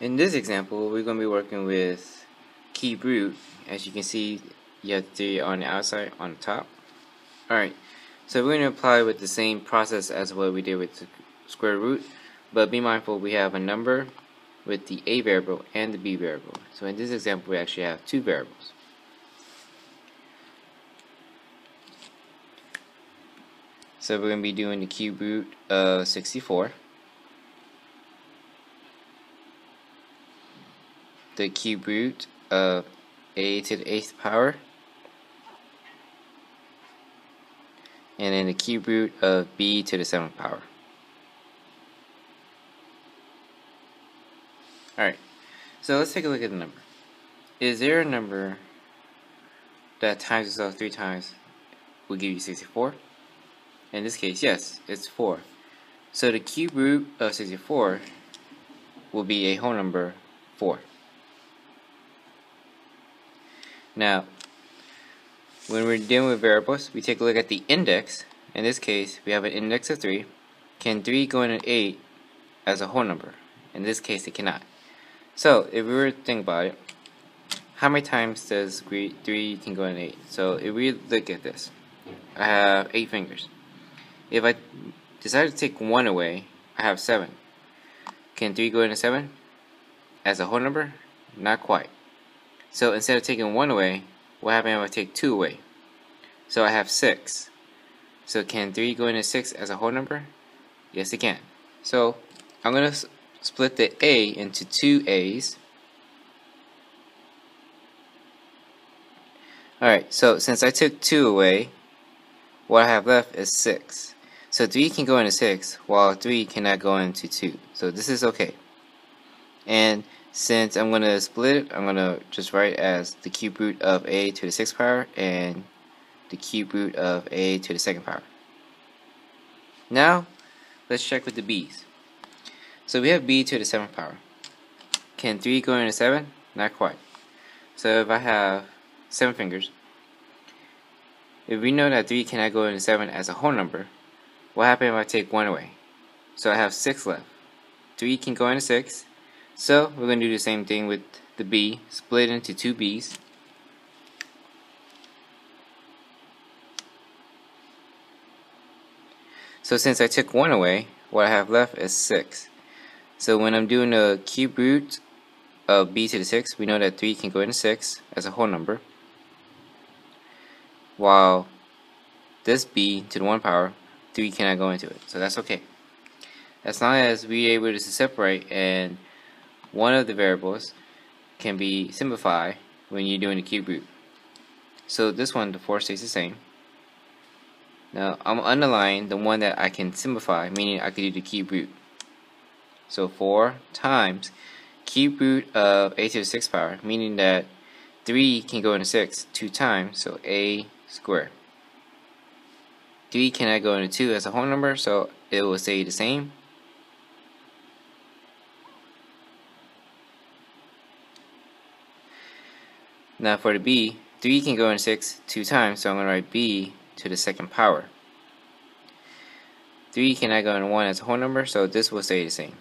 In this example, we're going to be working with cube root. As you can see, you have 3 on the outside, on the top. Alright, so we're going to apply with the same process as what we did with the square root, but be mindful we have a number with the a variable and the b variable. So in this example, we actually have 2 variables. So we're going to be doing the cube root of 64. The cube root of a to the 8th power, and then the cube root of b to the 7th power. Alright, so let's take a look at the number. Is there a number that times itself 3 times will give you 64? In this case, yes, it's 4. So the cube root of 64 will be a whole number 4. Now, when we're dealing with variables, we take a look at the index. In this case, we have an index of 3. Can 3 go into 8 as a whole number? In this case, it cannot. So, if we were to think about it, how many times does 3 can go into 8? So, if we look at this, I have 8 fingers. If I decide to take 1 away, I have 7. Can 3 go into 7 as a whole number? Not quite. So instead of taking 1 away, what happens if I take 2 away? So I have 6. So can 3 go into 6 as a whole number? Yes, it can. So I'm going to split the a into 2 a's. Alright, so since I took 2 away, what I have left is 6. So 3 can go into 6, while 3 cannot go into 2. So this is okay. And since I'm going to split it, I'm going to just write as the cube root of a to the 6th power and the cube root of a to the 2nd power. Now, let's check with the b's. So we have b to the 7th power. Can 3 go into 7? Not quite. So if I have 7 fingers, if we know that 3 cannot go into 7 as a whole number, what happens if I take 1 away? So I have 6 left. 3 can go into 6. So we're going to do the same thing with the b, split into 2 b's. So since I took 1 away, what I have left is 6. So when I'm doing the cube root of b to the 6th, we know that 3 can go into 6 as a whole number, while this b to the 1 power, 3 cannot go into it. So that's okay. As long as we're able to separate and one of the variables can be simplified when you're doing the cube root. So this one, the 4 stays the same. Now I'm underlining the one that I can simplify, meaning I could do the cube root. So 4 times cube root of a to the 6th power, meaning that 3 can go into 6 2 times, so a squared. 3 cannot go into 2 as a whole number, so it will stay the same. Now for the b, 3 can go in 6 2 times, so I'm going to write b to the 2nd power. 3 cannot go in 1 as a whole number, so this will stay the same.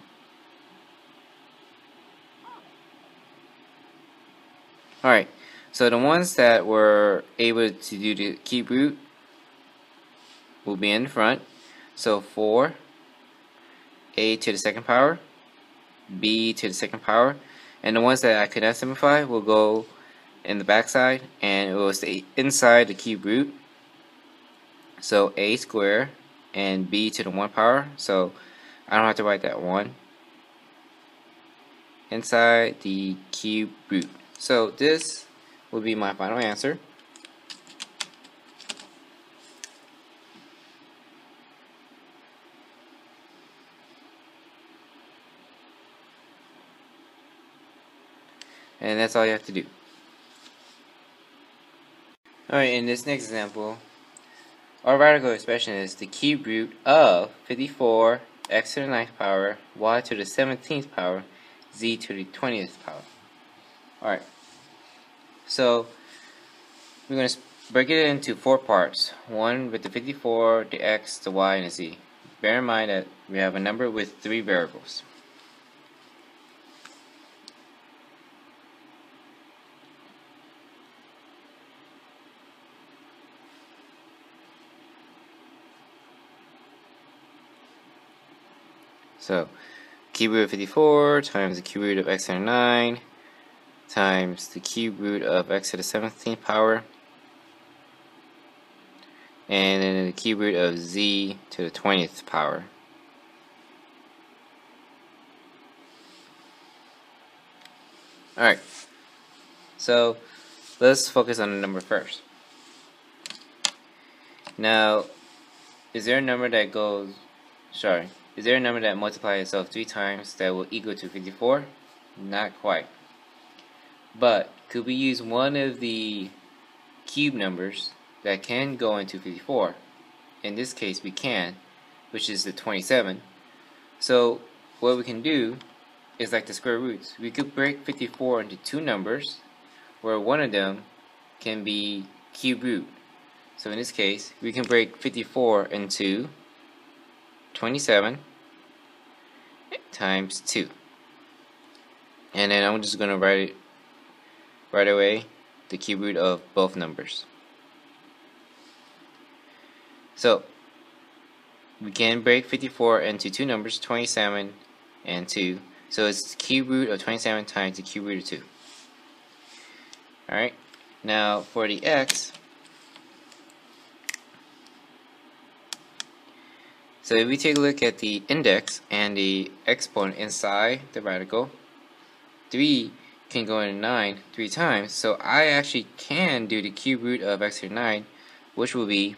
Alright, so the ones that were able to do the cube root will be in the front. So 4, a to the 2nd power, b to the 2nd power, and the ones that I could not simplify will go in the back side, and it will stay inside the cube root. So a squared and b to the 1 power, so I don't have to write that 1 inside the cube root. So this will be my final answer. And that's all you have to do. Alright, in this next example, our radical expression is the cube root of 54 x to the 9th power, y to the 17th power, z to the 20th power. Alright, so we're going to break it into 4 parts. One with the 54, the x, the y, and the z. Bear in mind that we have a number with 3 variables. So cube root of 54 times the cube root of x to the 9 times the cube root of x to the 17th power, and then the cube root of z to the 20th power. Alright, so let's focus on the number first. Now, is there a number that multiplies itself 3 times that will equal to 54? Not quite. But could we use one of the cube numbers that can go into 54? In this case we can, which is the 27. So what we can do is like the square roots. We could break 54 into two numbers where one of them can be cube root. So in this case we can break 54 into 27 times 2. And then I'm just going to write it right away, the cube root of both numbers. So we can break 54 into two numbers, 27 and 2. So it's the cube root of 27 times the cube root of 2. Alright, now for the x, so if we take a look at the index and the exponent inside the radical, 3 can go into 9 3 times, so I actually can do the cube root of x to the 9, which will be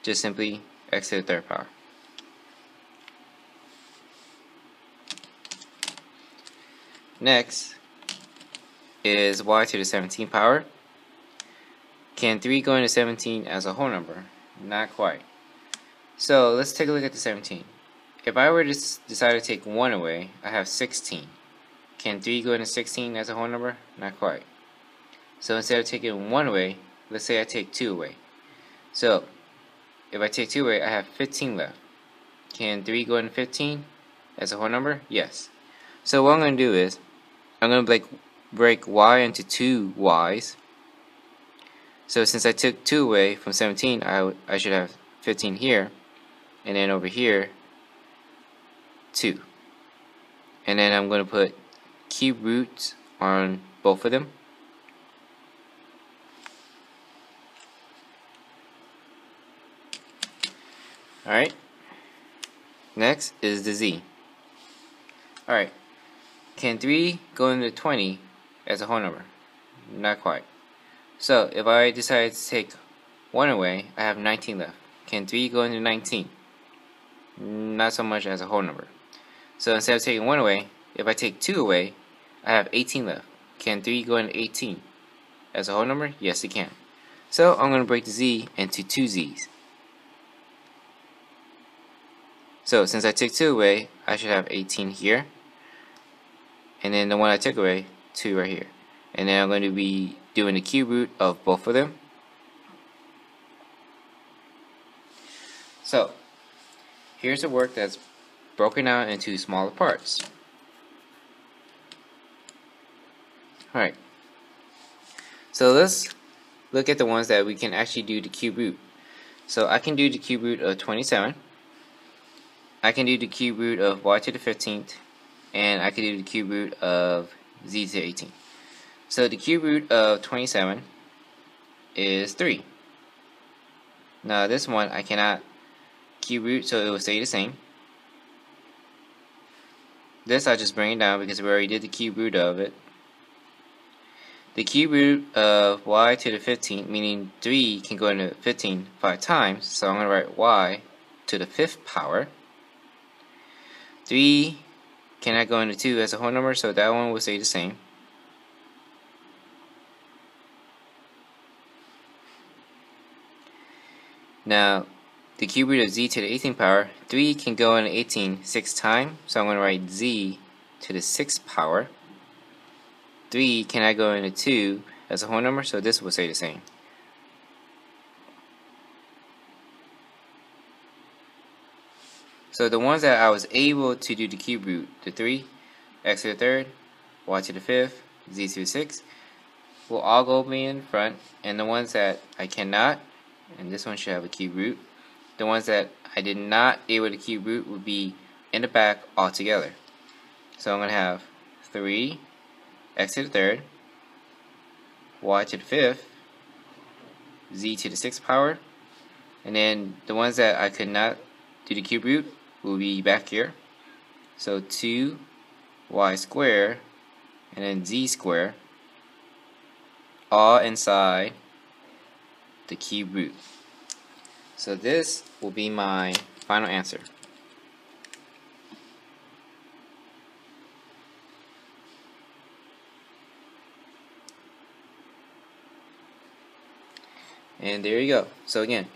just simply x to the third power. Next is y to the 17th power. Can 3 go into 17 as a whole number? Not quite. So let's take a look at the 17. If I were to decide to take 1 away, I have 16. Can 3 go into 16 as a whole number? Not quite. So instead of taking 1 away, let's say I take 2 away. So if I take 2 away, I have 15 left. Can 3 go into 15 as a whole number? Yes. So what I'm going to do is, I'm going to break y into 2 y's. So since I took 2 away from 17, I should have 15 here. And then over here, 2. And then I'm going to put cube roots on both of them. Alright, next is the z. Alright, can 3 go into 20 as a whole number? Not quite. So if I decide to take 1 away, I have 19 left. Can 3 go into 19? Not so much as a whole number. So instead of taking 1 away, if I take 2 away, I have 18 left. Can 3 go into 18 as a whole number? Yes, it can. So I'm going to break the z into 2 z's. So since I took 2 away, I should have 18 here. And then the one I took away, 2 right here. And then I'm going to be doing the cube root of both of them. So here's a work that's broken out into smaller parts. Alright, so let's look at the ones that we can actually do the cube root. So I can do the cube root of 27. I can do the cube root of y to the 15th, and I can do the cube root of z to the 18th. So the cube root of 27 is 3. Now this one I cannot cube root, so it will stay the same. This I just bring it down because we already did the cube root of it. The cube root of y to the 15th, meaning 3 can go into 15 5 times, so I'm going to write y to the 5th power. 3 cannot go into 2 as a whole number, so that one will stay the same. Now, the cube root of z to the 18th power, 3 can go into 18 6 times, so I'm going to write z to the 6th power. 3 cannot go into 2 as a whole number, so this will stay the same. So the ones that I was able to do the cube root, the 3, x to the 3rd, y to the 5th, z to the 6th, will all go be in front, and the ones that I cannot, and this one should have a cube root, the ones that I did not able to cube root would be and the back all together. So I'm going to have 3 x to the third, y to the fifth, z to the sixth power, and then the ones that I could not do the cube root will be back here. So 2y squared and then z squared, all inside the cube root. So this will be my final answer. And there you go. So again,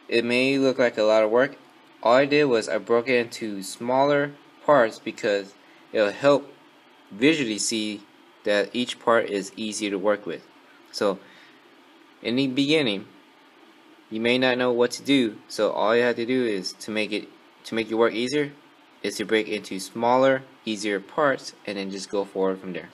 it may look like a lot of work. All I did was I broke it into smaller parts because it'll help visually see that each part is easier to work with. So in the beginning, you may not know what to do, so all you have to do is to make your work easier is to break into smaller, easier parts and then just go forward from there.